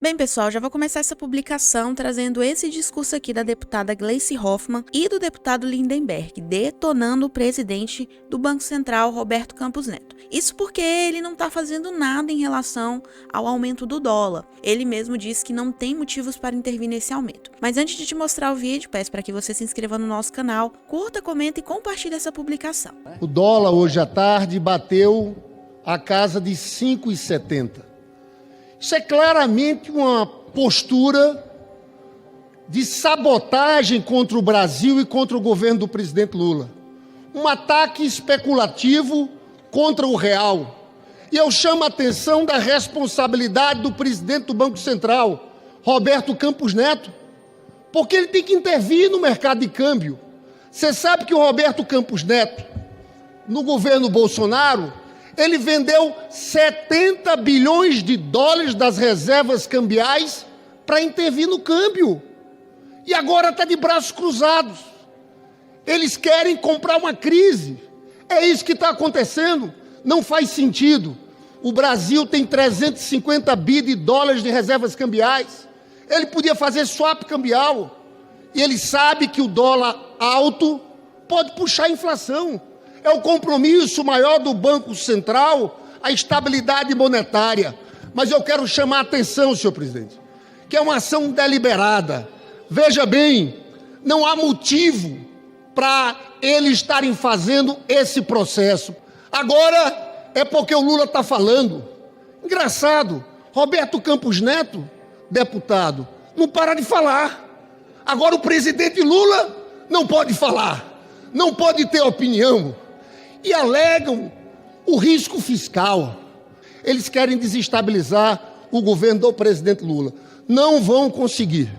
Bem, pessoal, já vou começar essa publicação trazendo esse discurso aqui da deputada Gleice Hoffmann e do deputado Lindenberg, detonando o presidente do Banco Central, Roberto Campos Neto. Isso porque ele não está fazendo nada em relação ao aumento do dólar. Ele mesmo disse que não tem motivos para intervir nesse aumento. Mas antes de te mostrar o vídeo, peço para que você se inscreva no nosso canal, curta, comenta e compartilhe essa publicação. O dólar hoje à tarde bateu a casa de 5,70. Isso é claramente uma postura de sabotagem contra o Brasil e contra o governo do presidente Lula. Um ataque especulativo contra o real. E eu chamo a atenção da responsabilidade do presidente do Banco Central, Roberto Campos Neto, porque ele tem que intervir no mercado de câmbio. Você sabe que o Roberto Campos Neto, no governo Bolsonaro, ele vendeu 70 bilhões de dólares das reservas cambiais para intervir no câmbio. E agora está de braços cruzados. Eles querem comprar uma crise. É isso que está acontecendo. Não faz sentido. O Brasil tem 350 bi de dólares de reservas cambiais. Ele podia fazer swap cambial. E ele sabe que o dólar alto pode puxar a inflação. É o compromisso maior do Banco Central, a estabilidade monetária. Mas eu quero chamar a atenção, senhor presidente, que é uma ação deliberada. Veja bem, não há motivo para eles estarem fazendo esse processo. Agora é porque o Lula está falando. Engraçado, Roberto Campos Neto, deputado, não para de falar. Agora o presidente Lula não pode falar, não pode ter opinião. E alegam o risco fiscal. Eles querem desestabilizar o governo do presidente Lula. Não vão conseguir,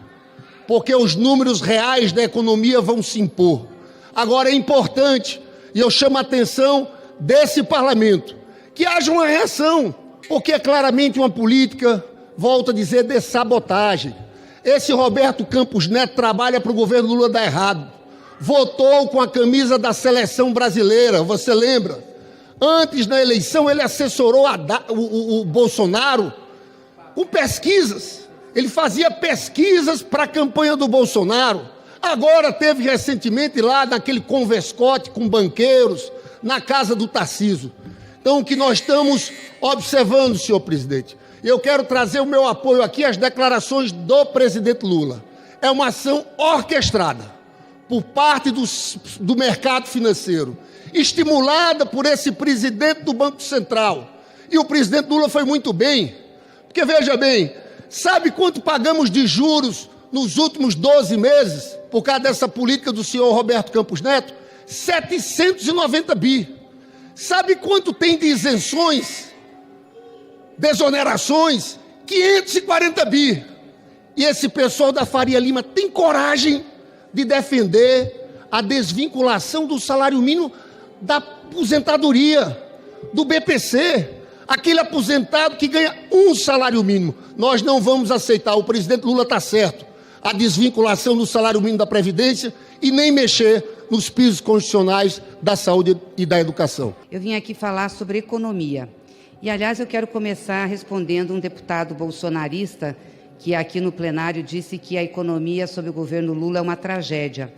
porque os números reais da economia vão se impor. Agora é importante, e eu chamo a atenção desse parlamento, que haja uma reação, porque é claramente uma política, volto a dizer, de sabotagem. Esse Roberto Campos Neto trabalha para o governo Lula dar errado. Votou com a camisa da seleção brasileira, você lembra? Antes, na eleição, ele assessorou o Bolsonaro com pesquisas. Ele fazia pesquisas para a campanha do Bolsonaro. Agora teve recentemente lá naquele converscote com banqueiros, na casa do Tarcísio. Então, o que nós estamos observando, senhor presidente, eu quero trazer o meu apoio aqui às declarações do presidente Lula. É uma ação orquestrada por parte do mercado financeiro, estimulada por esse presidente do Banco Central. E o presidente Lula foi muito bem, porque veja bem, sabe quanto pagamos de juros nos últimos 12 meses, por causa dessa política do senhor Roberto Campos Neto? 790 bi. Sabe quanto tem de isenções, desonerações? 540 bi. E esse pessoal da Faria Lima tem coragem de defender a desvinculação do salário mínimo da aposentadoria, do BPC, aquele aposentado que ganha um salário mínimo. Nós não vamos aceitar, o presidente Lula está certo, a desvinculação do salário mínimo da Previdência e nem mexer nos pisos constitucionais da saúde e da educação. Eu vim aqui falar sobre economia. E, aliás, eu quero começar respondendo um deputado bolsonarista que aqui no plenário disse que a economia sob o governo Lula é uma tragédia.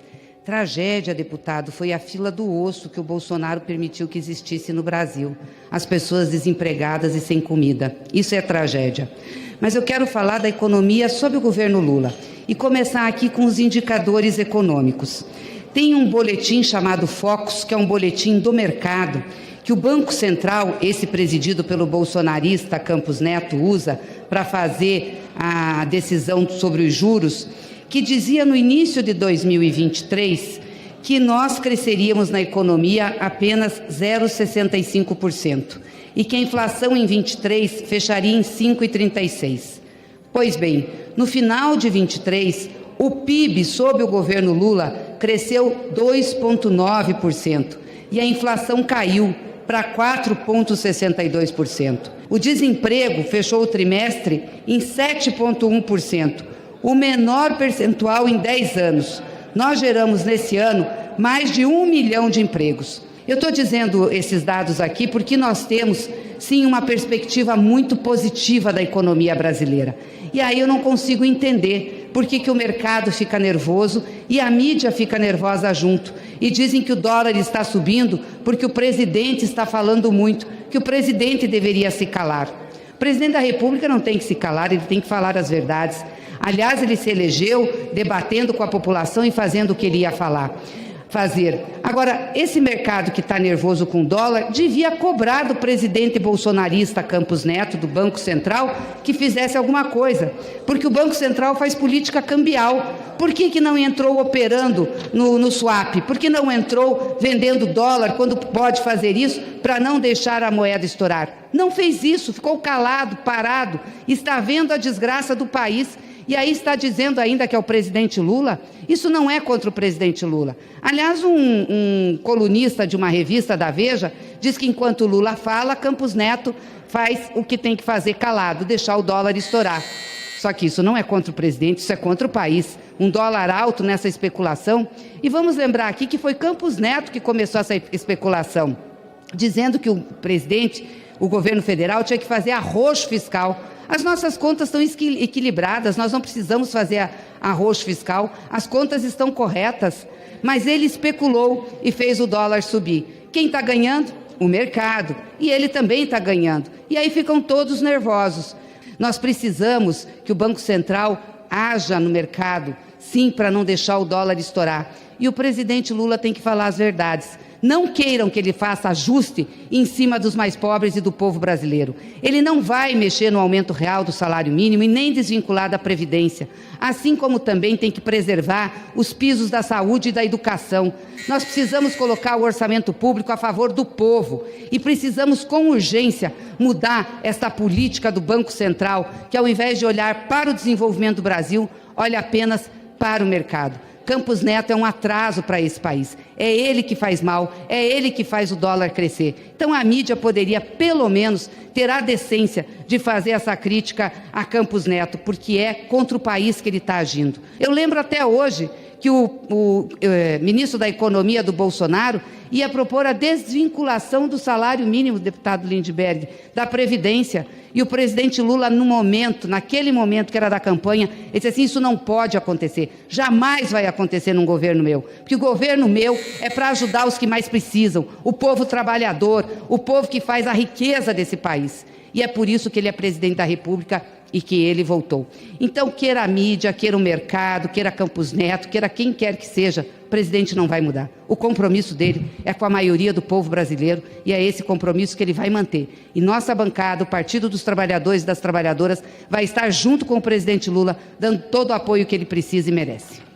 Tragédia, deputado, foi a fila do osso que o Bolsonaro permitiu que existisse no Brasil. As pessoas desempregadas e sem comida. Isso é tragédia. Mas eu quero falar da economia sob o governo Lula e começar aqui com os indicadores econômicos. Tem um boletim chamado Focus, que é um boletim do mercado, que o Banco Central, esse presidido pelo bolsonarista Campos Neto, usa para fazer a decisão sobre os juros, que dizia no início de 2023 que nós cresceríamos na economia apenas 0,65% e que a inflação em 23 fecharia em 5,36%. Pois bem, no final de 23, o PIB sob o governo Lula cresceu 2,9% e a inflação caiu para 4,62%. O desemprego fechou o trimestre em 7,1%, o menor percentual em 10 anos. Nós geramos nesse ano mais de 1 milhão de empregos. Eu estou dizendo esses dados aqui porque nós temos sim, uma perspectiva muito positiva da economia brasileira. E aí eu não consigo entender por que o mercado fica nervoso e a mídia fica nervosa junto. E dizem que o dólar está subindo porque o presidente está falando muito, que o presidente deveria se calar. O presidente da República não tem que se calar, ele tem que falar as verdades. Aliás, ele se elegeu debatendo com a população e fazendo o que ele ia fazer. Agora, esse mercado que está nervoso com o dólar devia cobrar do presidente bolsonarista Campos Neto, do Banco Central, que fizesse alguma coisa, porque o Banco Central faz política cambial. Por que não entrou operando no swap? Por que não entrou vendendo dólar quando pode fazer isso para não deixar a moeda estourar? Não fez isso, ficou calado, parado, está vendo a desgraça do país. E aí está dizendo ainda que é o presidente Lula. Isso não é contra o presidente Lula. Aliás, um colunista de uma revista da Veja diz que enquanto Lula fala, Campos Neto faz o que tem que fazer calado, deixar o dólar estourar. Só que isso não é contra o presidente, isso é contra o país. Um dólar alto nessa especulação. E vamos lembrar aqui que foi Campos Neto que começou essa especulação, dizendo que o presidente, o governo federal, tinha que fazer arroxo fiscal. As nossas contas estão equilibradas, nós não precisamos fazer arroxo fiscal, as contas estão corretas, mas ele especulou e fez o dólar subir. Quem está ganhando? O mercado. E ele também está ganhando. E aí ficam todos nervosos. Nós precisamos que o Banco Central haja no mercado, sim, para não deixar o dólar estourar. E o presidente Lula tem que falar as verdades. Não queiram que ele faça ajuste em cima dos mais pobres e do povo brasileiro. Ele não vai mexer no aumento real do salário mínimo e nem desvincular da Previdência. Assim como também tem que preservar os pisos da saúde e da educação. Nós precisamos colocar o orçamento público a favor do povo e precisamos, com urgência, mudar esta política do Banco Central, que ao invés de olhar para o desenvolvimento do Brasil, olha apenas para o mercado. Campos Neto é um atraso para esse país. É ele que faz mal, é ele que faz o dólar crescer. Então a mídia poderia, pelo menos, ter a decência de fazer essa crítica a Campos Neto, porque é contra o país que ele está agindo. Eu lembro até hoje que o ministro da Economia do Bolsonaro ia propor a desvinculação do salário mínimo, deputado Lindbergh, da Previdência. E o presidente Lula, naquele momento que era da campanha, ele disse assim: isso não pode acontecer, jamais vai acontecer num governo meu, porque o governo meu é para ajudar os que mais precisam, o povo trabalhador, o povo que faz a riqueza desse país. E é por isso que ele é presidente da República e que ele voltou. Então, queira a mídia, queira o mercado, queira Campos Neto, queira quem quer que seja, o presidente não vai mudar. O compromisso dele é com a maioria do povo brasileiro e é esse compromisso que ele vai manter. E nossa bancada, o Partido dos Trabalhadores e das Trabalhadoras, vai estar junto com o presidente Lula, dando todo o apoio que ele precisa e merece.